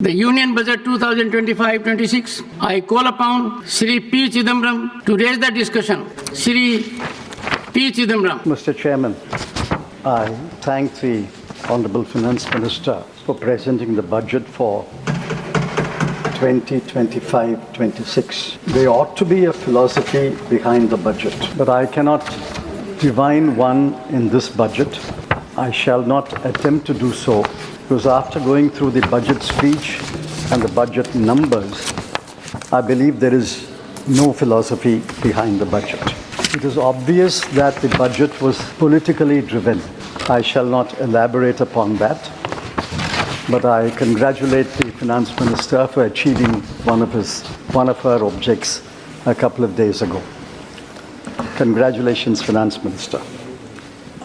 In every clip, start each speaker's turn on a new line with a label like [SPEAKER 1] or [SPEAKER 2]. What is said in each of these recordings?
[SPEAKER 1] The Union Budget 2025-26, I call upon Shri P.Chidambaram to raise the discussion. Shri P.Chidambaram.
[SPEAKER 2] Mr. Chairman, I thank the Honorable Finance Minister for presenting the budget for 2025-26. There ought to be a philosophy behind the budget, but I cannot divine one in this budget. I shall not attempt to do so, because after going through the budget speech and the budget numbers, I believe there is no philosophy behind the budget. It is obvious that the budget was politically driven. I shall not elaborate upon that, but I congratulate the Finance Minister for achieving one of her objects a couple of days ago. Congratulations, Finance Minister.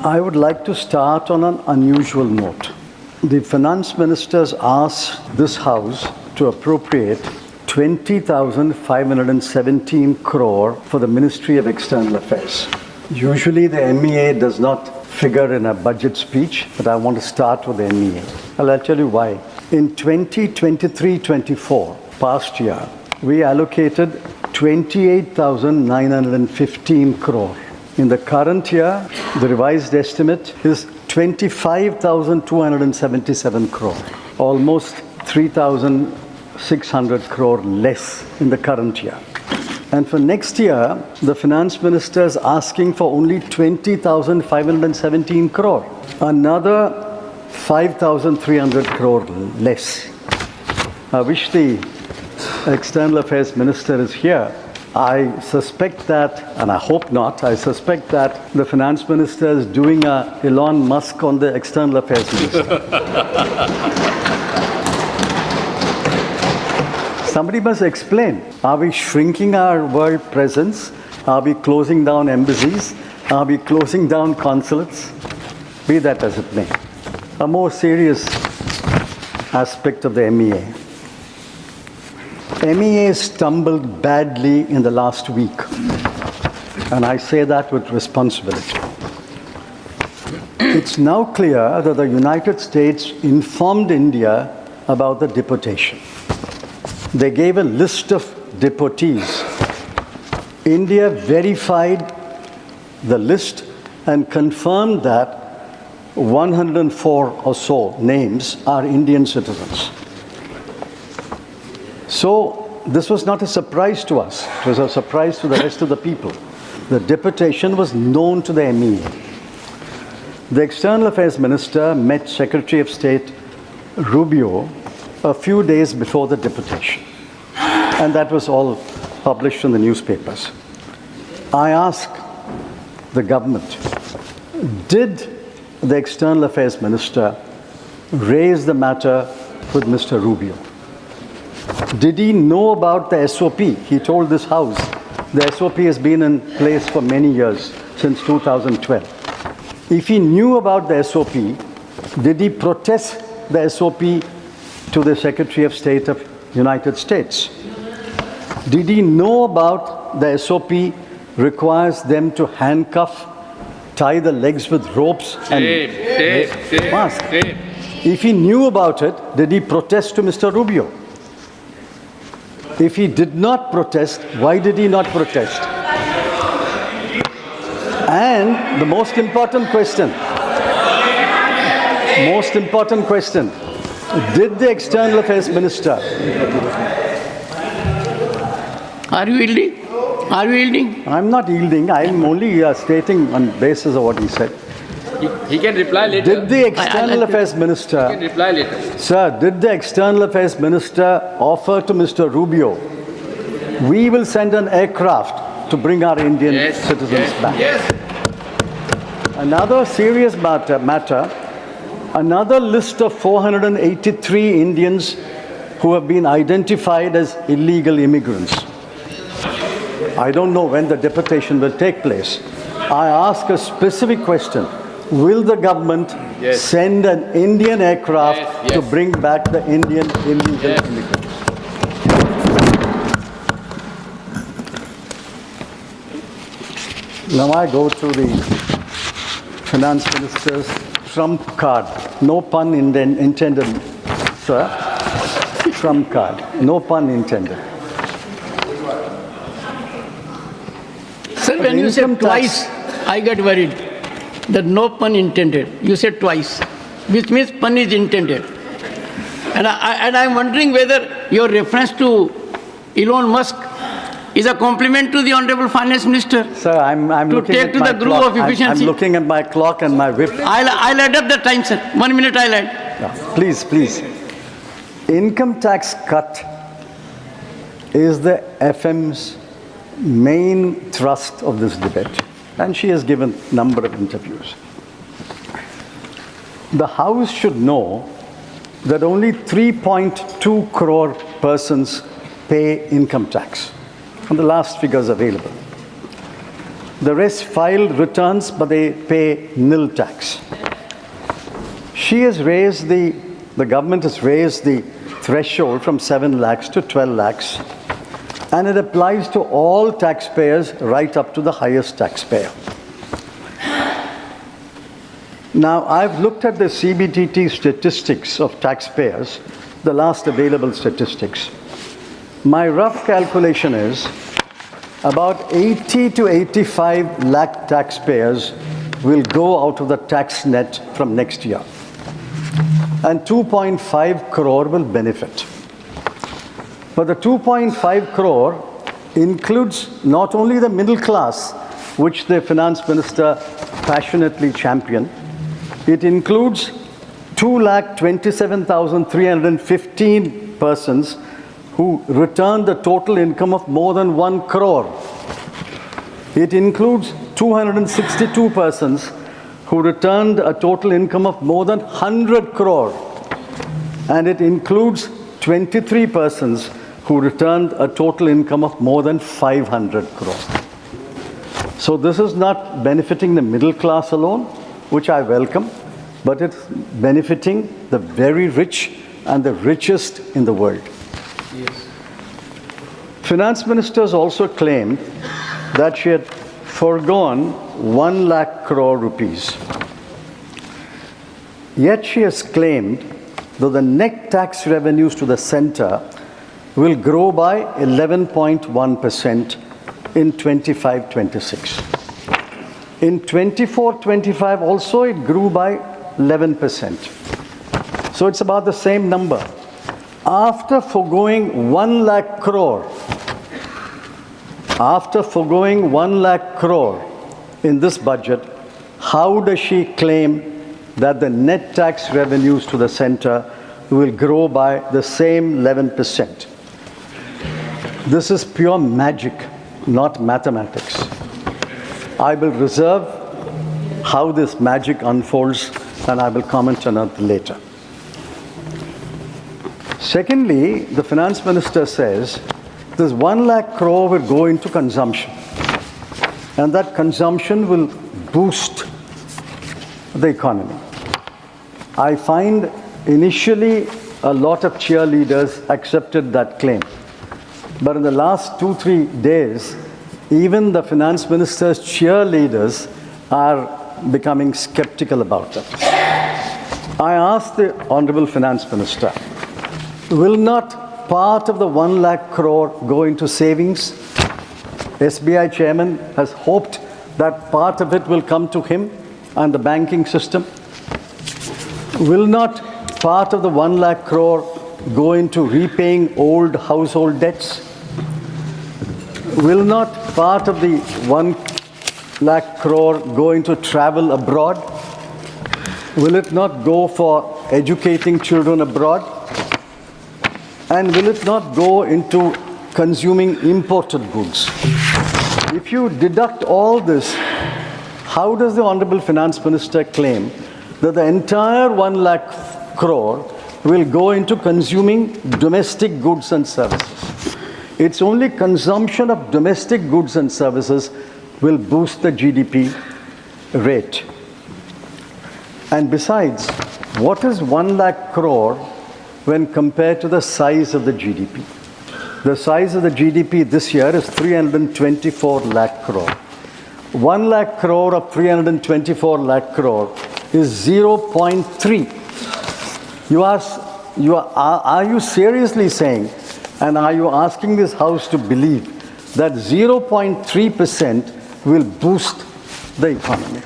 [SPEAKER 2] I would like to start on an unusual note. The Finance Ministers asked this House to appropriate 20,517 crore for the Ministry of External Affairs. Usually the MEA does not figure in a budget speech, but I want to start with the MEA. I'll tell you why. In 2023-24, past year, we allocated 28,915 crore. In the current year, the revised estimate is 25,277 crore, almost 3,600 crore less in the current year. And for next year, the Finance Minister is asking for only 20,517 crore, another 5,300 crore less. I wish the External Affairs Minister is here. I suspect that, and I hope not, I suspect that the Finance Minister is doing a Elon Musk on the External Affairs Minister. Somebody must explain. Are we shrinking our world presence? Are we closing down embassies? Are we closing down consulates? Be that as it may. A more serious aspect of the MEA. MEA stumbled badly in the last week, and I say that with responsibility. It's now clear that the United States informed India about the deportation. They gave a list of deportees. India verified the list and confirmed that 104 or so names are Indian citizens. So this was not a surprise to us. It was a surprise to the rest of the people. The deportation was known to the MEA. The External Affairs Minister met Secretary of State Rubio a few days before the deportation. And that was all published in the newspapers. I ask the government, did the External Affairs Minister raise the matter with Mr. Rubio? Did he know about the SOP? He told this House the SOP has been in place for many years, since 2012. If he knew about the SOP, did he protest the SOP to the Secretary of State of United States? Did he know about the SOP requires them to handcuff, tie the legs with ropes and mask? If he knew about it, did he protest to Mr. Rubio? If he did not protest, why did he not protest? And the most important question, did the External Affairs Minister...
[SPEAKER 1] Are you yielding? Are you yielding?
[SPEAKER 2] I'm not yielding. I'm only stating on basis of what he said.
[SPEAKER 3] He can reply later.
[SPEAKER 2] Did the External Affairs Minister...
[SPEAKER 3] He can reply later.
[SPEAKER 2] Sir, did the External Affairs Minister offer to Mr. Rubio, we will send an aircraft to bring our Indian citizens back?
[SPEAKER 3] Yes.
[SPEAKER 2] Another serious matter, another list of 483 Indians who have been identified as illegal immigrants. I don't know when the deportation will take place. I ask a specific question. Will the government send an Indian aircraft to bring back the Indian illegal immigrants? Now I go to the Finance Minister's trump card. No pun intended, sir. trump card. No pun intended.
[SPEAKER 1] Sir, when you said twice, I got worried that no pun intended. You said twice, which means pun is intended. And I'm wondering whether your reference to Elon Musk is a compliment to the Honorable Finance Minister.
[SPEAKER 2] Sir, I'm
[SPEAKER 1] to
[SPEAKER 2] looking
[SPEAKER 1] take
[SPEAKER 2] at
[SPEAKER 1] to
[SPEAKER 2] my
[SPEAKER 1] the groove
[SPEAKER 2] clock.
[SPEAKER 1] of efficiency.
[SPEAKER 2] I'm looking at my clock and my whip.
[SPEAKER 1] I'll add up the time, sir. 1 minute I'll add.
[SPEAKER 2] Yeah, please, please. Income tax cut is the FM's main thrust of this debate, and she has given a number of interviews. The House should know that only 3.2 crore persons pay income tax, from the last figures available. The rest file returns, but they pay nil tax. She has raised the government has raised the threshold from 7 lakhs to 12 lakhs, and it applies to all taxpayers right up to the highest taxpayer. Now, I've looked at the CBTT statistics of taxpayers, the last available statistics. My rough calculation is about 80 to 85 lakh taxpayers will go out of the tax net from next year, and 2.5 crore will benefit. But the 2.5 crore includes not only the middle class, which the finance minister passionately championed, it includes 2,27,315 persons who returned a total income of more than 1 crore. It includes 262 persons who returned a total income of more than 100 crore. And it includes 23 persons who returned a total income of more than 500 crore. So this is not benefiting the middle class alone, which I welcome, but it's benefiting the very rich and the richest in the world.
[SPEAKER 1] Yes.
[SPEAKER 2] Finance ministers also claimed that she had foregone 1 lakh crore rupees. Yet she has claimed that the net tax revenues to the center will grow by 11.1% in 25-26. In 24-25 also it grew by 11%. So it's about the same number. After foregoing 1 lakh crore, in this budget, how does she claim that the net tax revenues to the center will grow by the same 11%? This is pure magic, not mathematics. I will reserve how this magic unfolds, and I will comment on it later. Secondly, the finance minister says this 1 lakh crore will go into consumption, and that consumption will boost the economy. I find initially a lot of cheerleaders accepted that claim. But in the last 2-3 days, even the finance minister's cheerleaders are becoming skeptical about it. I asked the Honorable Finance Minister, will not part of the 1 lakh crore go into savings? SBI chairman has hoped that part of it will come to him and the banking system. Will not part of the 1 lakh crore go into repaying old household debts? Will not part of the 1 lakh crore go into travel abroad? Will it not go for educating children abroad? And will it not go into consuming imported goods? If you deduct all this, how does the Honorable Finance Minister claim that the entire 1 lakh crore will go into consuming domestic goods and services? It's only consumption of domestic goods and services will boost the GDP rate. And besides, what is 1 lakh crore when compared to the size of the GDP? The size of the GDP this year is 324 lakh crore. 1 lakh crore of 324 lakh crore is 0.3. You are are you seriously saying, and are you asking this House to believe that 0.3% will boost the economy?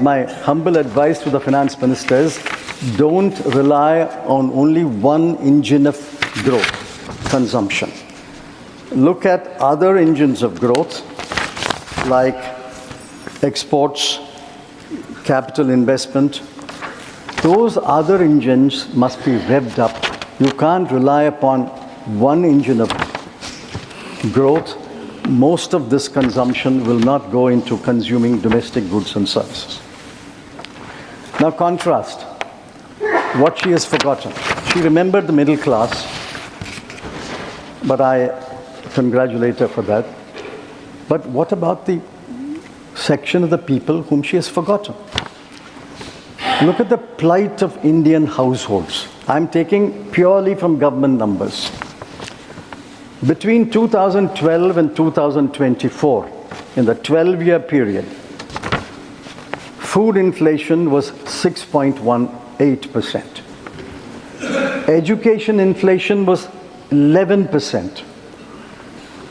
[SPEAKER 2] My humble advice to the finance minister is, don't rely on only one engine of growth, consumption. Look at other engines of growth like exports, capital investment. Those other engines must be revved up. You can't rely upon one engine of growth. Most of this consumption will not go into consuming domestic goods and services. Now contrast what she has forgotten. She remembered the middle class, but I congratulate her for that. But what about the section of the people whom she has forgotten? Look at the plight of Indian households. I'm taking purely from government numbers. Between 2012 and 2024, in the 12-year period, food inflation was 6.18%. Education inflation was 11%.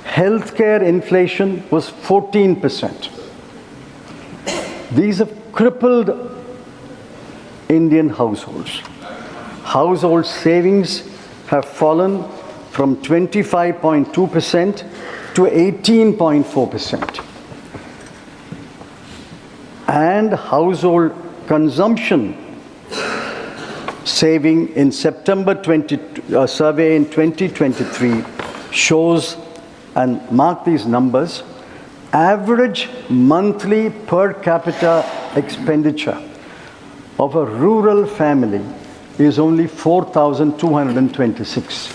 [SPEAKER 2] Healthcare inflation was 14%. These have crippled Indian households. Household savings have fallen from 25.2% to 18.4%. And household consumption saving in September survey in 2023 shows, and mark these numbers, average monthly per capita expenditure of a rural family is only 4,226.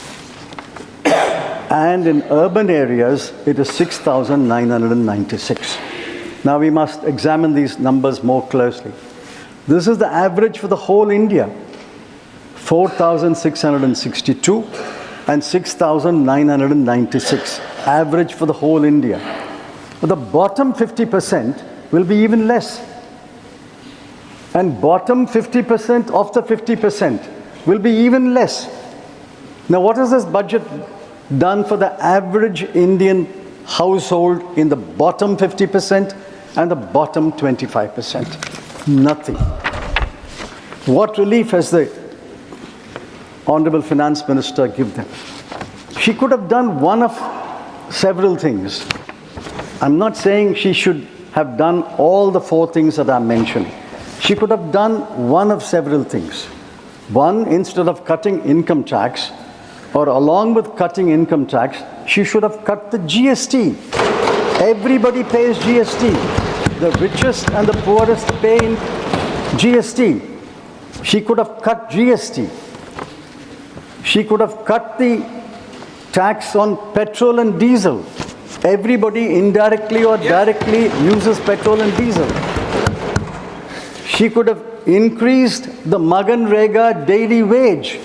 [SPEAKER 2] And in urban areas, it is 6,996. Now we must examine these numbers more closely. This is the average for the whole India, 4,662 and 6,996, average for the whole India. But the bottom 50% will be even less. And bottom 50% of the 50% will be even less. Now what has this budget done for the average Indian household in the bottom 50% and the bottom 25%? Nothing. What relief has the Honorable Finance Minister given them? She could have done one of several things. I'm not saying she should have done all the four things that I'm mentioning. She could have done one of several things. One, instead of cutting income tax, or along with cutting income tax, she should have cut the GST. Everybody pays GST. The richest and the poorest pay in GST. She could have cut GST. She could have cut the tax on petrol and diesel. Everybody indirectly or directly uses petrol and diesel. She could have increased the Maganrega daily wage.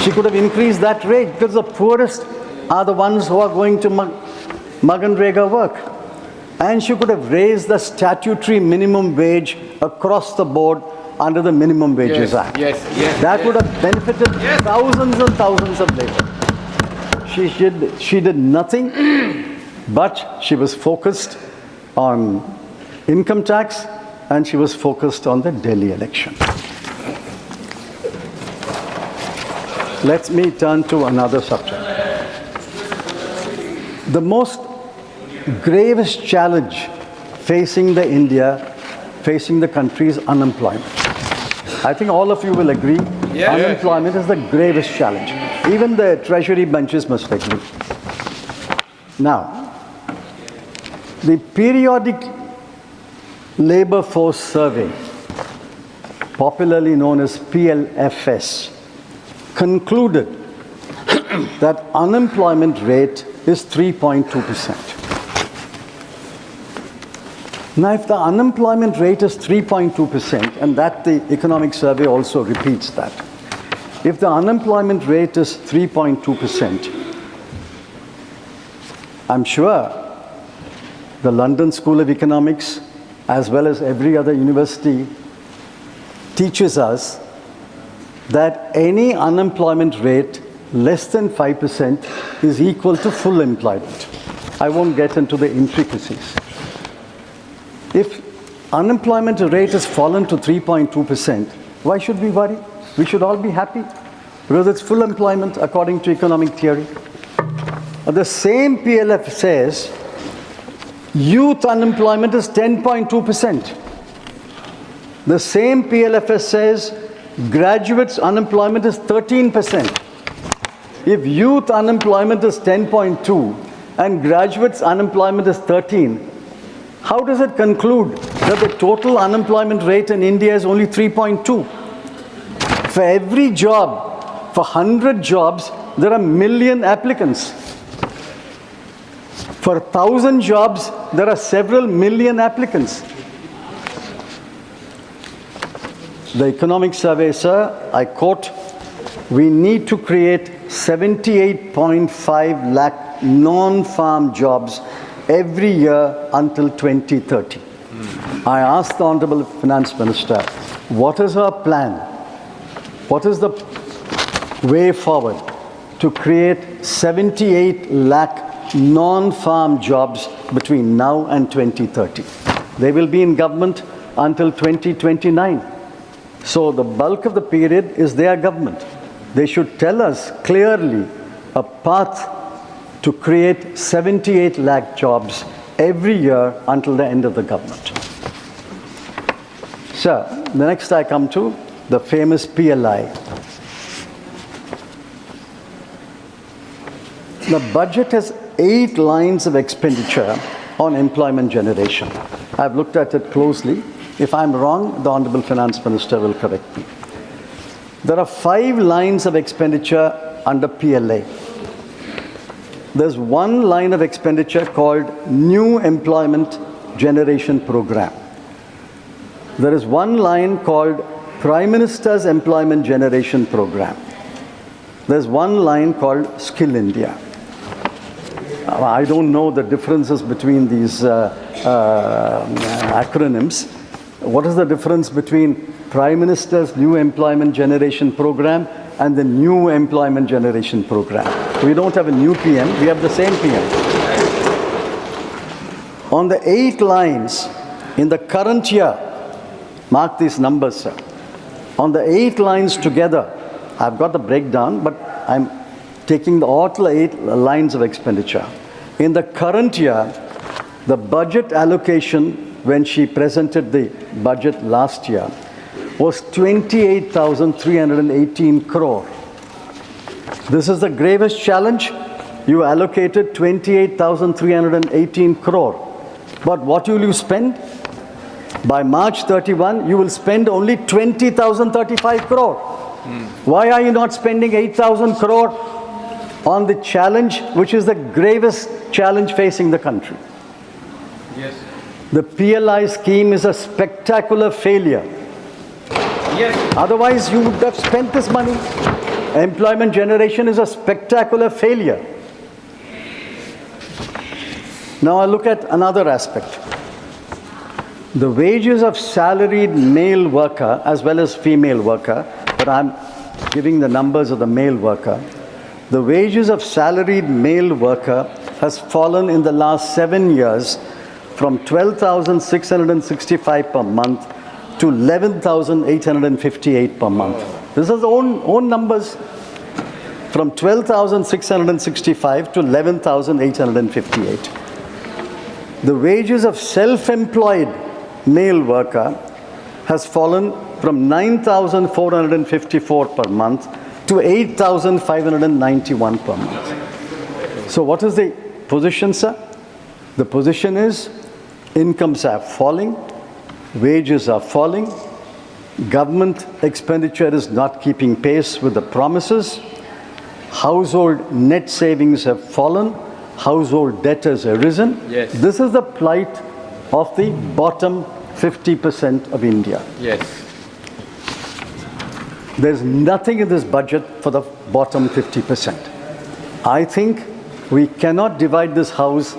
[SPEAKER 2] She could have increased that rate, because the poorest are the ones who are going to Maganrega work. And she could have raised the statutory minimum wage across the board under the Minimum Wages Act. That would have benefited thousands and thousands of labour. She did nothing, but she was focused on income tax and she was focused on the Delhi election. Let me turn to another subject. The most gravest challenge facing the country is unemployment. I think all of you will agree, unemployment is the gravest challenge. Even the treasury benches must agree. Now, the periodic labor force survey, popularly known as PLFS, concluded that unemployment rate is 3.2%. Now, if the unemployment rate is 3.2%, and that the economic survey also repeats that, if the unemployment rate is 3.2%, I'm sure the London School of Economics, as well as every other university teaches us that any unemployment rate less than 5% is equal to full employment. I won't get into the intricacies. If unemployment rate has fallen to 3.2%, why should we worry? We should all be happy because it's full employment according to economic theory. The same PLF says youth unemployment is 10.2%. The same PLFS says graduates unemployment is 13%. If youth unemployment is 10.2 and graduates unemployment is 13, how does it conclude that the total unemployment rate in India is only 3.2? For every job, for 100 jobs, there are a million applicants. For 1,000 jobs, there are several million applicants. The economic survey, sir, I quote, we need to create 78.5 lakh non-farm jobs every year until 2030. I asked the Honorable Finance Minister, what is her plan? What is the way forward to create 78 lakh non-farm jobs between now and 2030? They will be in government until 2029. So the bulk of the period is their government. They should tell us clearly a path to create 78 lakh jobs every year until the end of the government. Sir, the next I come to the famous PLI. The budget has 8 lines of expenditure on employment generation. I've looked at it closely. If I'm wrong, the Honorable Finance Minister will correct me. There are 5 lines of expenditure under PLA. There's one line of expenditure called New Employment Generation Program. There is one line called Prime Minister's Employment Generation Program. There's one line called Skill India. I don't know the differences between these acronyms. What is the difference between Prime Minister's New Employment Generation Program and the New Employment Generation Program? We don't have a new PM, we have the same PM. On the 8 lines in the current year, mark these numbers, sir. On the 8 lines together, I've got the breakdown, but I'm taking all 8 lines of expenditure. In the current year, the budget allocation when she presented the budget last year was 28,318 crore. This is the gravest challenge. You allocated 28,318 crore. But what will you spend? By March 31, you will spend only 20,035 crore. Why are you not spending 8,000 crore on the challenge, which is the gravest challenge facing the country?
[SPEAKER 3] Yes.
[SPEAKER 2] The PLI scheme is a spectacular failure.
[SPEAKER 3] Yes.
[SPEAKER 2] Otherwise, you would have spent this money. Employment generation is a spectacular failure. Now I look at another aspect. The wages of salaried male worker as well as female worker, but I'm giving the numbers of the male worker. The wages of salaried male worker has fallen in the last 7 years from 12,665 per month to 11,858 per month. This is own numbers. From 12,665 to 11,858. The wages of self-employed male worker has fallen from 9,454 per month to 8,591 per month. So what is the position, sir? The position is incomes are falling, wages are falling, government expenditure is not keeping pace with the promises, household net savings have fallen, household debt has arisen.
[SPEAKER 3] Yes.
[SPEAKER 2] This is the plight of the bottom 50% of India.
[SPEAKER 3] Yes.
[SPEAKER 2] There's nothing in this budget for the bottom 50%. I think we cannot divide this house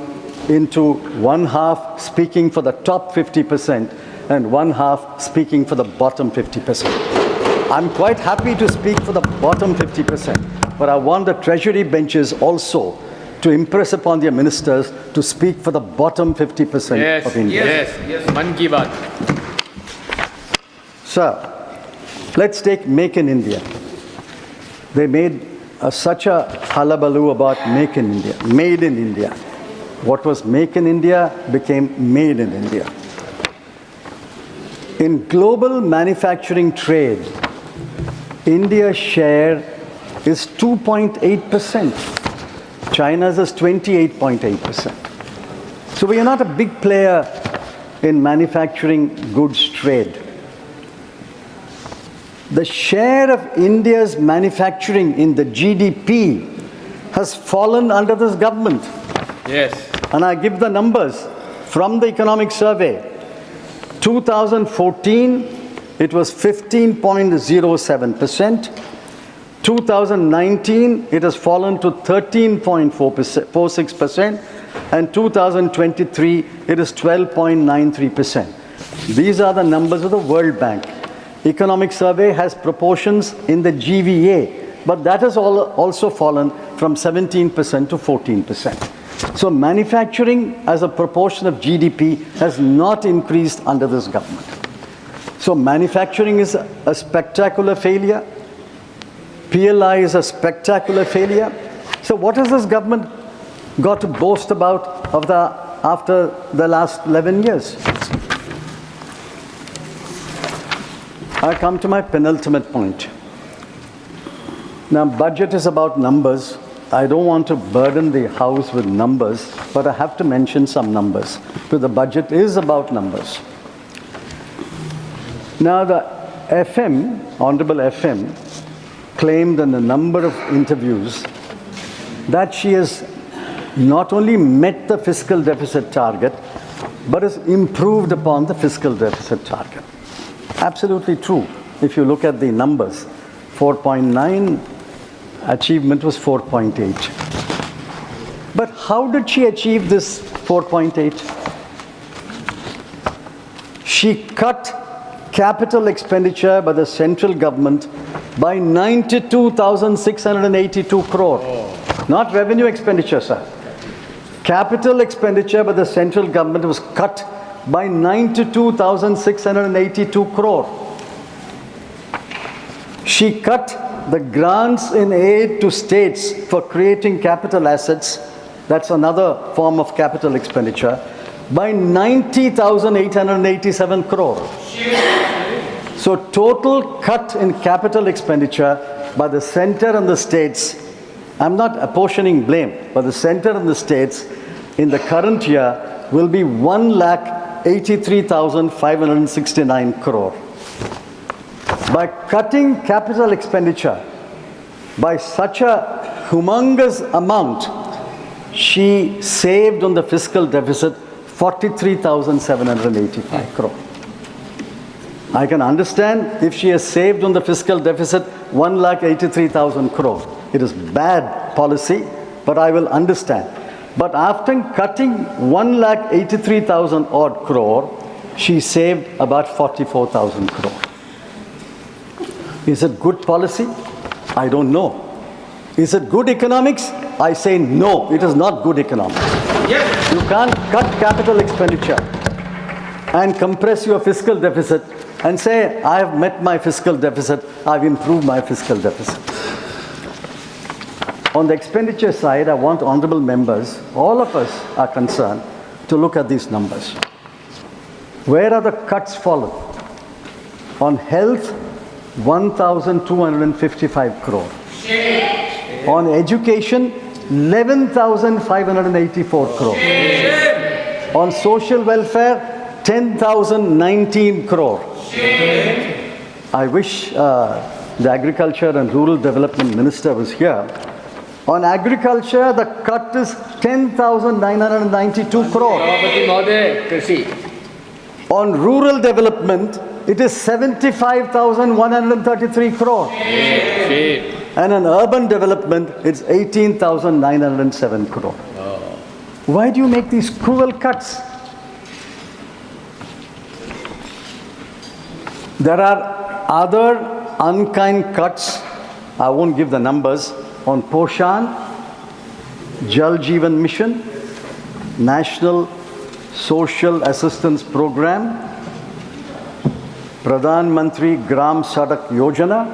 [SPEAKER 2] into one half speaking for the top 50% and one half speaking for the bottom 50%. I'm quite happy to speak for the bottom 50%, but I want the treasury benches also to impress upon their ministers to speak for the bottom 50% of India.
[SPEAKER 3] Yes. Man ki baat.
[SPEAKER 2] Sir, let's take Make in India. They made such a hullabaloo about Make in India, Made in India. What was Make in India became Made in India. In global manufacturing trade, India's share is 2.8%. China's is 28.8%. So we are not a big player in manufacturing goods trade. The share of India's manufacturing in the GDP has fallen under this government.
[SPEAKER 3] Yes.
[SPEAKER 2] And I give the numbers from the economic survey. 2014, it was 15.07%. 2019, it has fallen to 13.46%, and 2023, it is 12.93%. These are the numbers of the World Bank. Economic Survey has proportions in the GVA, but that has also fallen from 17% to 14%. So manufacturing as a proportion of GDP has not increased under this government. So manufacturing is a spectacular failure. PLI is a spectacular failure. So what has this government got to boast about after the last 11 years? I come to my penultimate point. Now, budget is about numbers. I don't want to burden the House with numbers, but I have to mention some numbers, because the budget is about numbers. Now, the FM, Honorable FM, claimed in a number of interviews that she has not only met the fiscal deficit target, but has improved upon the fiscal deficit target. Absolutely true. If you look at the numbers, 4.9, achievement was 4.8. But how did she achieve this 4.8? She cut capital expenditure by the central government by 92,682 crore. Not revenue expenditure, sir. Capital expenditure by the central government was cut by 92,682 crore. She cut the grants in aid to states for creating capital assets, that's another form of capital expenditure, by 90,887 crore. So total cut in capital expenditure by the center and the states, I'm not apportioning blame, but the center and the states in the current year will be 1,83,569 crore. By cutting capital expenditure by such a humongous amount, she saved on the fiscal deficit 43,785 crore. I can understand if she has saved on the fiscal deficit 1,83,000 crore. It is bad policy, but I will understand. But after cutting 1,83,000 odd crore, she saved about 44,000 crore. Is it good policy? I don't know. Is it good economics? I say no, it is not good economics.
[SPEAKER 3] Yes.
[SPEAKER 2] You can't cut capital expenditure and compress your fiscal deficit and say, I have met my fiscal deficit, I've improved my fiscal deficit. On the expenditure side, I want honorable members, all of us are concerned, to look at these numbers. Where are the cuts fallen? On health, 1,255 crore. On education, 11,584 crore. On social welfare, 10,019 crore. I wish the Agriculture and Rural Development Minister was here. On agriculture, the cut is 10,992 crore. On rural development, it is 75,133 crore. And on urban development, it's 18,907 crore. Why do you make these cruel cuts? There are other unkind cuts, I won't give the numbers, on Poshan, Jal Jeevan Mission, National Social Assistance Program, Pradhan Mantri Gram Sadak Yojana,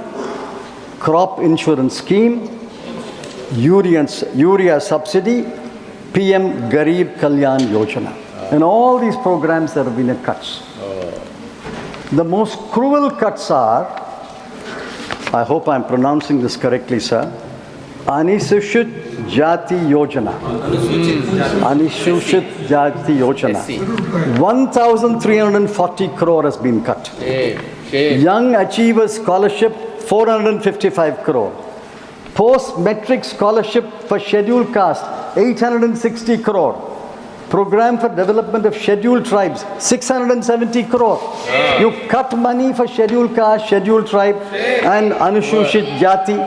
[SPEAKER 2] Crop Insurance Scheme, urea subsidy, PM Garib Kalyan Yojana. And all these programs there have been cuts. The most cruel cuts are, I hope I'm pronouncing this correctly, sir, Anusuchit Jati Yojana. Anusuchit Jati Yojana. 1,340 crore has been cut. Young Achievers Scholarship, 455 crore. Post-Metric Scholarship for Scheduled Caste, 860 crore. Program for Development of Scheduled Tribes, 670 crore. You cut money for Scheduled Caste, Scheduled Tribe, and Anusuchit Jati.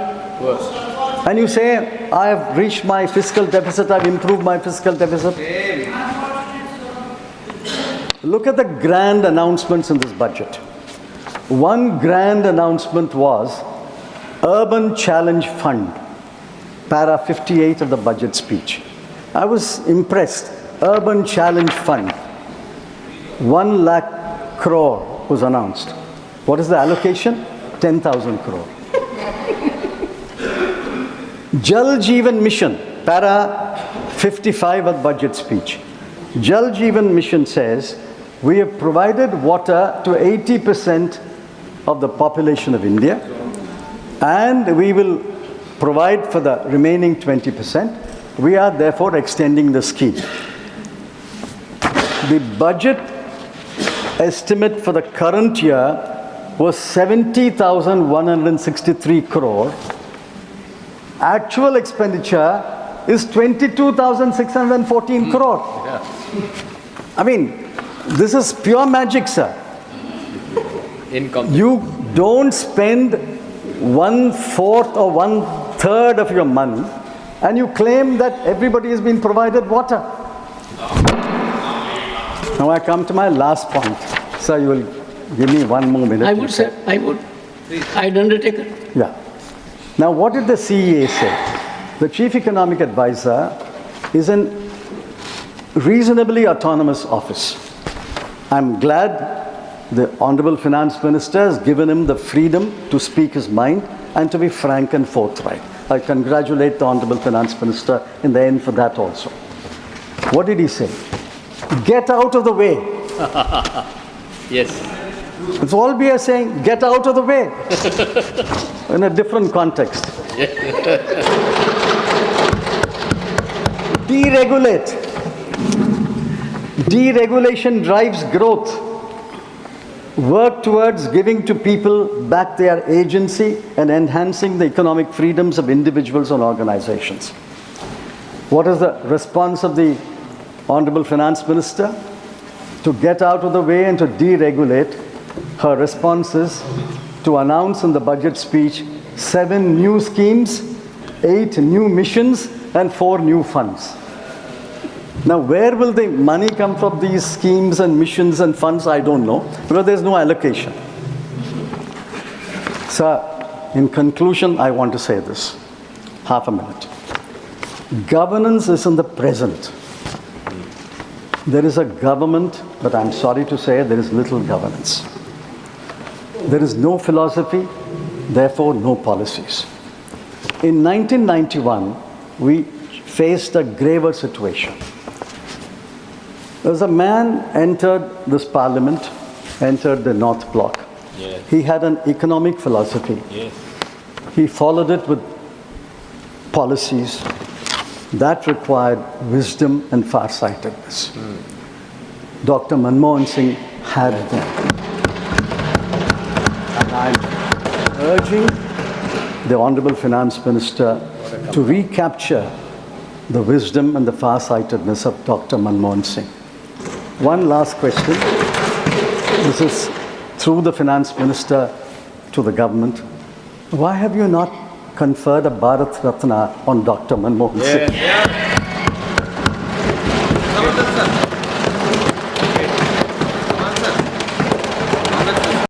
[SPEAKER 2] And you say, I have reached my fiscal deficit, I've improved my fiscal deficit. Look at the grand announcements in this budget. One grand announcement was Urban Challenge Fund, para 58 of the budget speech. I was impressed. Urban Challenge Fund, 1 lakh crore was announced. What is the allocation? 10,000 crore. Jal Jeevan Mission, para 55 of the budget speech. Jal Jeevan Mission says, we have provided water to 80% of the population of India, and we will provide for the remaining 20%. We are therefore extending the scheme. The budget estimate for the current year was 70,163 crore. Actual expenditure is 22,614 crore. I mean, this is pure magic, sir. You don't spend 1/4 or 1/3 of your money and you claim that everybody has been provided water. Now I come to my last point. Sir, you will give me 1 more minute.
[SPEAKER 1] I would say, I would. I'd undertake it.
[SPEAKER 2] Yeah. Now what did the CEA say? The Chief Economic Advisor is a reasonably autonomous office. I'm glad the Honorable Finance Minister has given him the freedom to speak his mind and to be frank and forthright. I congratulate the Honorable Finance Minister in the end for that also. What did he say? Get out of the way.
[SPEAKER 3] Yes.
[SPEAKER 2] It's all we are saying, get out of the way. In a different context. Deregulate. Deregulation drives growth. Work towards giving to people back their agency and enhancing the economic freedoms of individuals and organizations. What is the response of the Honorable Finance Minister? To get out of the way and to deregulate. Her response is to announce in the budget speech 7 new schemes, 8 new missions, and 4 new funds. Now, where will the money come from these schemes and missions and funds? I don't know, because there's no allocation. Sir, in conclusion, I want to say this. Half a minute. Governance is in the present. There is a government, but I'm sorry to say there is little governance. There is no philosophy, therefore no policies. In 1991, we faced a graver situation. There was a man entered this parliament, entered the North Bloc.
[SPEAKER 3] Yes.
[SPEAKER 2] He had an economic philosophy.
[SPEAKER 3] Yes.
[SPEAKER 2] He followed it with policies that required wisdom and farsightedness. Dr. Manmohan Singh had them. And I'm urging the Honorable Finance Minister to recapture the wisdom and the farsightedness of Dr. Manmohan Singh. One last question. This is through the Finance Minister to the government. Why have you not conferred a Bharat Ratna on Dr. Manmohan Singh?